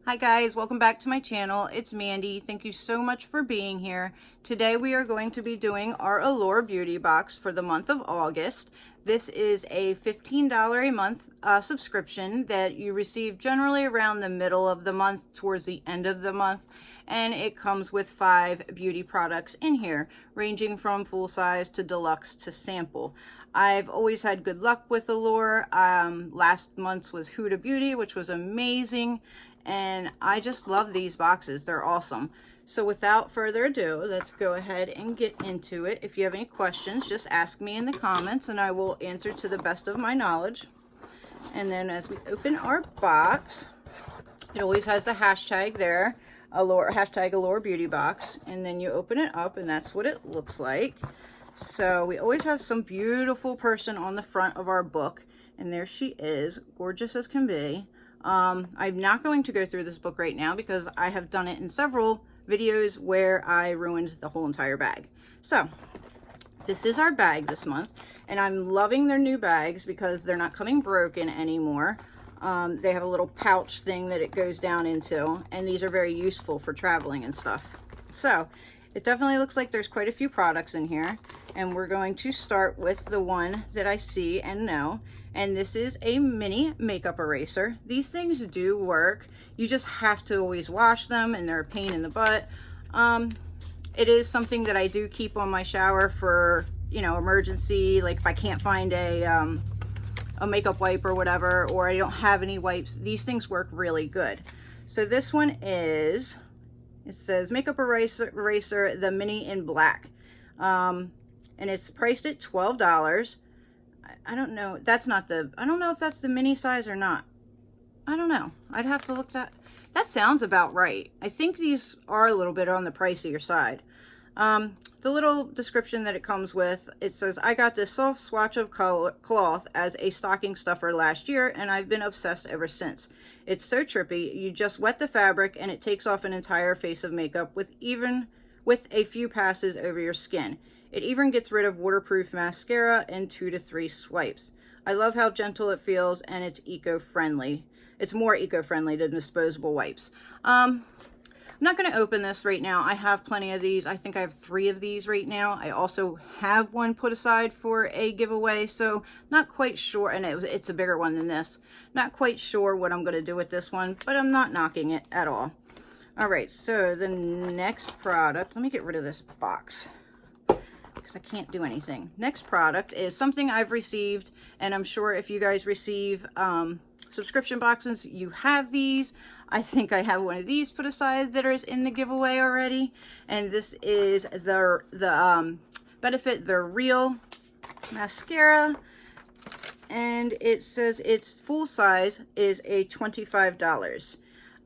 Hi guys, welcome back to my channel. It's Mandy. Thank you so much for being here. Today we are going to be doing our Allure beauty box for the month of August. This is a $15 a month subscription that you receive generally around the middle of the month, towards the end of the month. And it comes with 5 beauty products in here, ranging from full size to deluxe to sample. I've always had good luck with Allure. Last month's was Huda Beauty, which was amazing. And I just love these boxes. They're awesome. So without further ado, let's go ahead and get into it. If you have any questions, just ask me in the comments and I will answer to the best of my knowledge. And then as we open our box, it always has the hashtag there, Allure, hashtag Allure Beauty Box. And then you open it up and that's what it looks like. So we always have some beautiful person on the front of our book. And there she is, gorgeous as can be. I'm not going to go through this book right now because I have done it in several videos where I ruined the whole entire bag. So this is our bag this month, and I'm loving their new bags because they're not coming broken anymore. They have a little pouch thing that it goes down into, and these are very useful for traveling and stuff. So it definitely looks like there's quite a few products in here, and we're going to start with the one that I see and know. And this is a mini makeup eraser. These things do work. You just have to always wash them, and they're a pain in the butt. It is something that I do keep on my shower for, you know, emergency, like if I can't find a makeup wipe or whatever, or I don't have any wipes. These things work really good. So this one is, it says makeup eraser, the mini in black. And it's priced at $12. I don't know. That's not the, I don't know if that's the mini size or not. I don't know. I'd have to look that. That sounds about right. I think these are a little bit on the pricier side. The little description that it comes with, it says, I got this soft swatch of cloth as a stocking stuffer last year, and I've been obsessed ever since. It's so trippy. You just wet the fabric and it takes off an entire face of makeup with a few passes over your skin. It even gets rid of waterproof mascara in 2 to 3 swipes. I love how gentle it feels, and it's eco-friendly. It's more eco-friendly than disposable wipes. I'm not going to open this right now. I have plenty of these. I think I have 3 of these right now. I also have one put aside for a giveaway, so not quite sure, and it's a bigger one than this. Not quite sure what I'm going to do with this one, but I'm not knocking it at all. All right, so the next product, let me get rid of this box, because I can't do anything. Next product is something I've received, and I'm sure if you guys receive subscription boxes, you have these. I think I have one of these put aside that is in the giveaway already, and this is the Benefit the Real mascara, and it says its full size is a $25.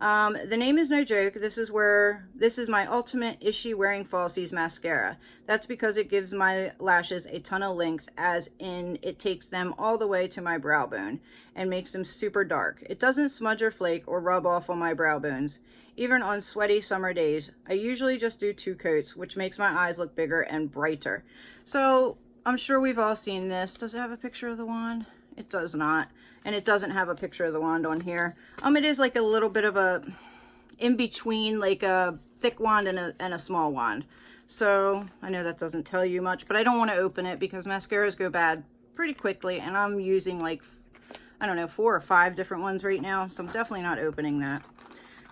The name is no joke. This is my ultimate is she wearing falsies mascara. That's because it gives my lashes a ton of length, as in it takes them all the way to my brow bone and makes them super dark. It doesn't smudge or flake or rub off on my brow bones. Even on sweaty summer days, I usually just do 2 coats, which makes my eyes look bigger and brighter. So I'm sure we've all seen this. Does it have a picture of the wand? It does not. And it doesn't have a picture of the wand on here. It is like a little bit of a in between, like a thick wand and a small wand. So I know that doesn't tell you much, but I don't want to open it because mascaras go bad pretty quickly, and I'm using like, I don't know, 4 or 5 different ones right now, so I'm definitely not opening that.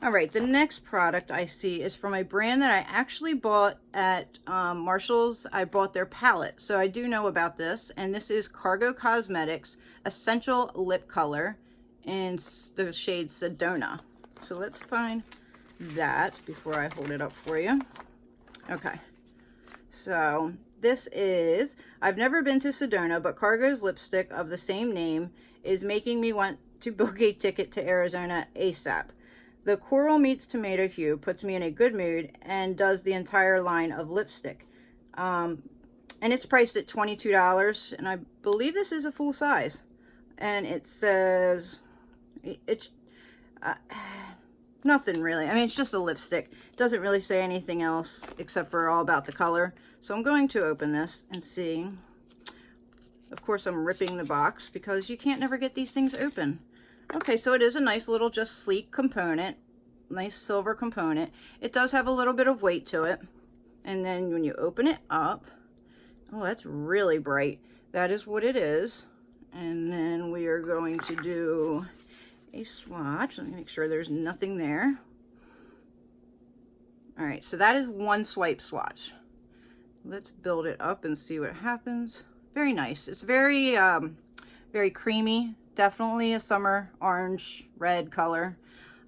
All right, the next product I see is from a brand that I actually bought at Marshall's. I bought their palette, so I do know about this. And this is Cargo Cosmetics Essential Lip Color in the shade Sedona. So let's find that before I hold it up for you. Okay, so this is, I've never been to Sedona, but Cargo's lipstick of the same name is making me want to book a ticket to Arizona ASAP. The coral meets tomato hue puts me in a good mood and does the entire line of lipstick. And it's priced at $22, and I believe this is a full size. And it says, it's nothing really. I mean, it's just a lipstick. It doesn't really say anything else except for all about the color. So I'm going to open this and see. Of course, I'm ripping the box because you can't never get these things open. Okay, so it is a nice little just sleek component. nice silver component. It does have a little bit of weight to it. And then when you open it up, oh, that's really bright. That is what it is. And then we are going to do a swatch. Let me make sure there's nothing there. All right, so that is one swipe swatch. Let's build it up and see what happens. Very nice. It's very, very creamy. Definitely a summer orange red color.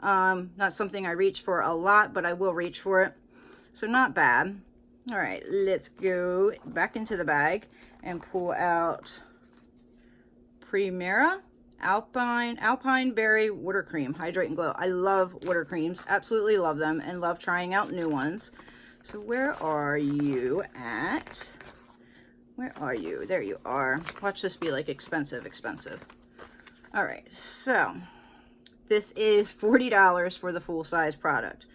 Not something I reach for a lot, but I will reach for it. So not bad. All right, let's go back into the bag and pull out Primera Alpine Berry Water Cream, Hydrate and Glow. I love water creams, absolutely love them, and love trying out new ones. So where are you at? Where are you? There you are. Watch this be like expensive. All right, so this is $40 for the full-size product.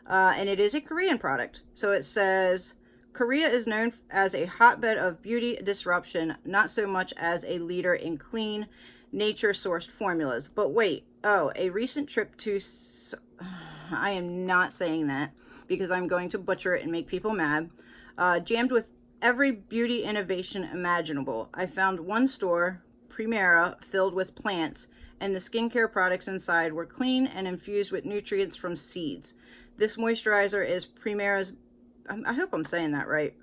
And it is a Korean product. So it says, Korea is known as a hotbed of beauty disruption, not so much as a leader in clean, nature-sourced formulas. But wait, oh, a recent trip to... I am not saying that because I'm going to butcher it and make people mad. Jammed with every beauty innovation imaginable. I found one store, Primera, filled with plants, and the skincare products inside were clean and infused with nutrients from seeds. This moisturizer is Primera's, I hope I'm saying that right,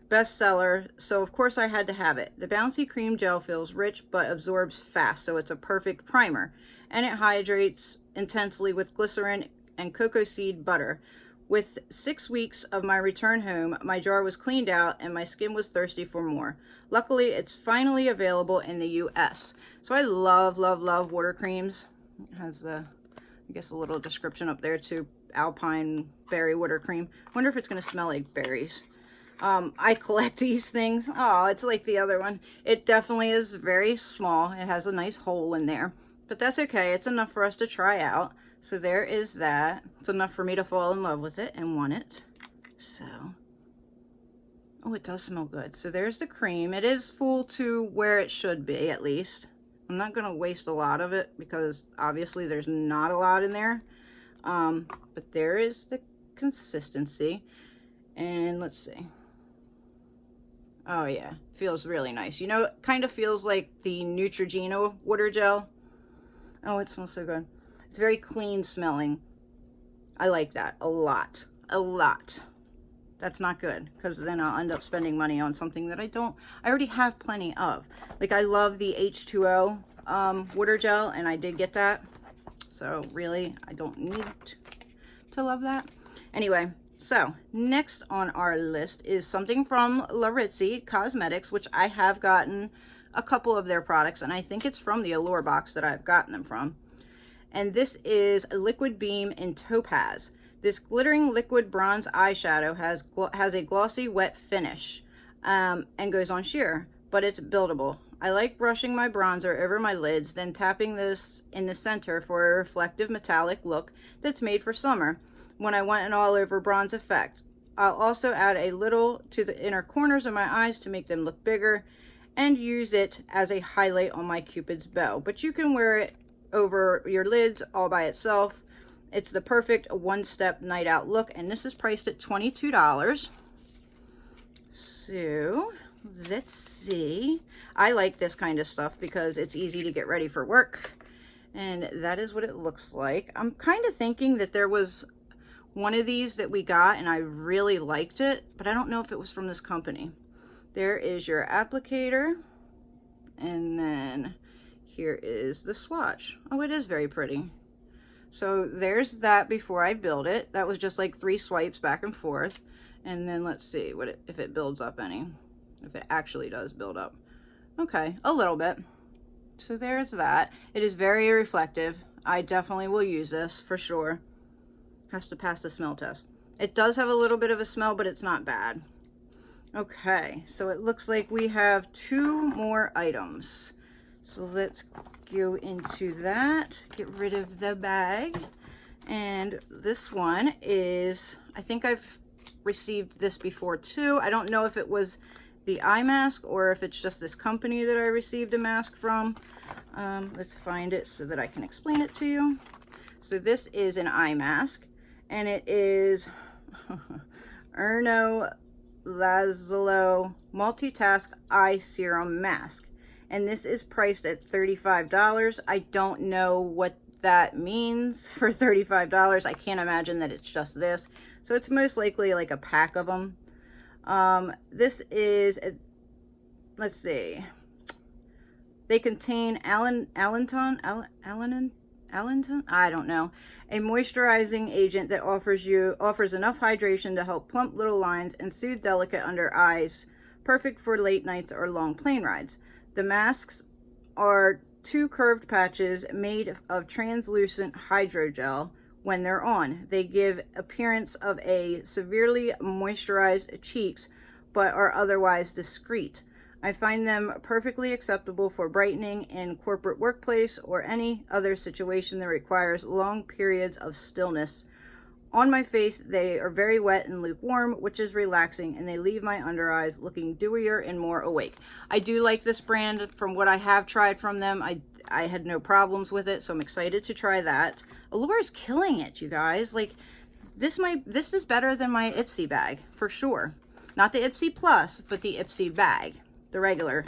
bestseller, so of course I had to have it. The bouncy cream gel feels rich but absorbs fast, so it's a perfect primer. And it hydrates intensely with glycerin and cocoa seed butter. With 6 weeks of my return home, my jar was cleaned out and my skin was thirsty for more. Luckily, it's finally available in the US. So I love water creams. It has I guess a little description up there too. Alpine berry water cream. Wonder if it's going to smell like berries. I collect these things. Oh, it's like the other one. It definitely is very small. It has a nice hole in there, but that's okay. It's enough for us to try out. So there is that. It's enough for me to fall in love with it and want it. So, oh, it does smell good. So there's the cream. It is full to where it should be, at least. I'm not going to waste a lot of it because obviously there's not a lot in there. But there is the consistency. And let's see. Oh yeah, feels really nice. You know, it kind of feels like the Neutrogena water gel. Oh, it smells so good. It's very clean smelling. I like that a lot. That's not good because then I'll end up spending money on something that I already have plenty of. Like I love the H2O water gel, and I did get that. So really, I don't need to love that. Anyway, so next on our list is something from Laritzi Cosmetics, which I have gotten a couple of their products, and I think it's from the Allure box that I've gotten them from. And this is Liquid Beam in Topaz. This glittering liquid bronze eyeshadow has a glossy wet finish and goes on sheer, but it's buildable. I like brushing my bronzer over my lids, then tapping this in the center for a reflective metallic look that's made for summer when I want an all-over bronze effect. I'll also add a little to the inner corners of my eyes to make them look bigger and use it as a highlight on my Cupid's bow. But you can wear it over your lids all by itself. It's the perfect one-step night out look, and this is priced at $22. So let's see. I like this kind of stuff because it's easy to get ready for work, and that is what it looks like. I'm kind of thinking that there was one of these that we got and I really liked it, but I don't know if it was from this company. There is your applicator, and then here is the swatch. Oh, it is very pretty. So there's that before I build it. That was just like 3 swipes back and forth. And then let's see if it builds up any. If it actually does build up. Okay, a little bit. So there's that. It is very reflective. I definitely will use this for sure. Has to pass the smell test. It does have a little bit of a smell, but it's not bad. Okay, so it looks like we have 2 more items. So let's go into that, get rid of the bag. And this one is, I think I've received this before too. I don't know if it was the eye mask or if it's just this company that I received a mask from. Let's find it so that I can explain it to you. So this is an eye mask. and it is Erno Lazlo Multitask Eye Serum Mask. And this is priced at $35. I don't know what that means for $35. I can't imagine that it's just this. So it's most likely like a pack of them. This is, let's see. They contain allanton, I don't know, a moisturizing agent that offers enough hydration to help plump little lines and soothe delicate under eyes, perfect for late nights or long plane rides. The masks are 2 curved patches made of translucent hydrogel. When they're on, they give appearance of a severely moisturized cheeks, but are otherwise discreet. I find them perfectly acceptable for brightening in corporate workplace or any other situation that requires long periods of stillness. On my face, they are very wet and lukewarm, which is relaxing, and they leave my under eyes looking dewier and more awake. I do like this brand. From what I have tried from them, I had no problems with it, so I'm excited to try that. Allure is killing it, you guys. Like, this is better than my Ipsy bag, for sure. Not the Ipsy Plus, but the Ipsy bag, the regular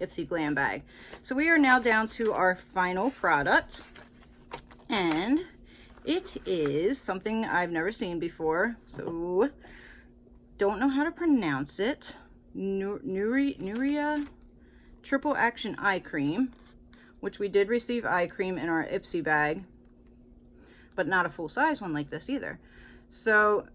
Ipsy Glam bag. So we are now down to our final product, and it is something I've never seen before, so don't know how to pronounce it. Nuria Triple Action Eye Cream, which we did receive eye cream in our Ipsy bag, but not a full-size one like this either. So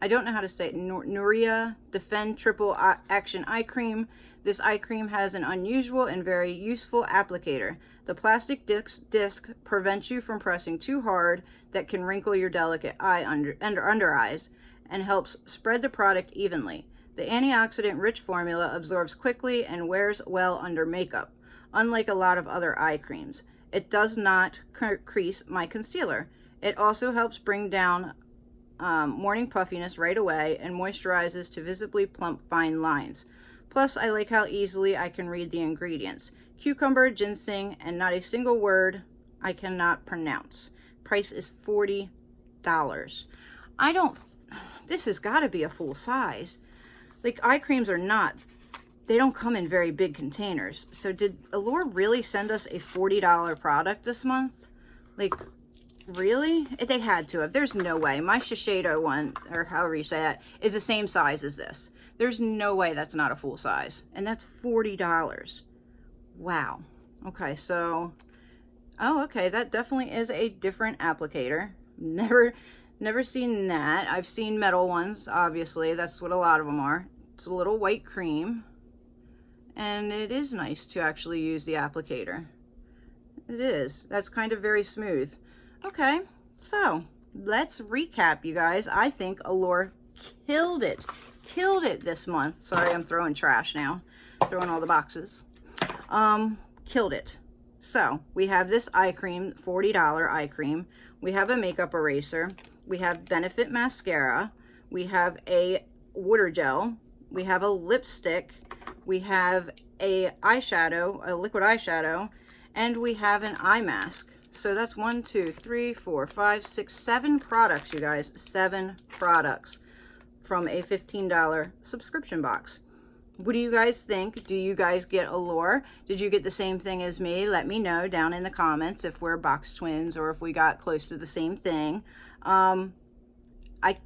I don't know how to say it. Nuria Defend Triple Action Eye Cream. This eye cream has an unusual and very useful applicator. The plastic disc prevents you from pressing too hard that can wrinkle your delicate under eyes, and helps spread the product evenly. The antioxidant-rich formula absorbs quickly and wears well under makeup, unlike a lot of other eye creams. It does not crease my concealer. It also helps bring down morning puffiness right away and moisturizes to visibly plump fine lines. Plus, I like how easily I can read the ingredients. Cucumber, ginseng, and not a single word I cannot pronounce. Price is $40. This has got to be a full size. Like, eye creams are not, they don't come in very big containers. So did Allure really send us a $40 product this month? Like, really? They had to have. There's no way. My Shiseido one, or however you say that, is the same size as this. There's no way that's not a full size. And that's $40. Wow. Okay, so, oh, okay, that definitely is a different applicator. Never seen that. I've seen metal ones, obviously. That's what a lot of them are. It's a little white cream. And it is nice to actually use the applicator. It is. That's kind of very smooth. Okay, so let's recap, you guys. I think Allure killed it this month. Sorry, I'm throwing trash now, throwing all the boxes. Killed it. So we have this eye cream, $40 eye cream. We have a makeup eraser. We have Benefit mascara. We have a water gel. We have a lipstick. We have a eyeshadow, a liquid eyeshadow, and we have an eye mask. So that's 1, 2, 3, 4, 5, 6, 7 products, you guys. 7 products from a $15 subscription box. What do you guys think? Do you guys get Allure? Did you get the same thing as me? Let me know down in the comments if we're box twins or if we got close to the same thing.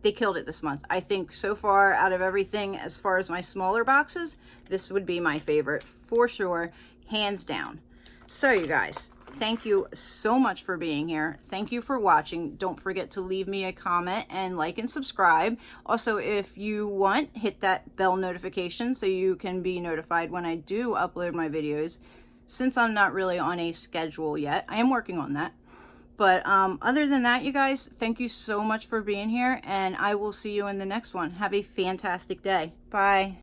They killed it this month. I think so far out of everything, as far as my smaller boxes, this would be my favorite for sure, hands down. So you guys, thank you so much for being here. Thank you for watching. Don't forget to leave me a comment and like and subscribe. Also, if you want, hit that bell notification so you can be notified when I do upload my videos. Since I'm not really on a schedule yet, I am working on that. But other than that, you guys, thank you so much for being here, and I will see you in the next one. Have a fantastic day. Bye.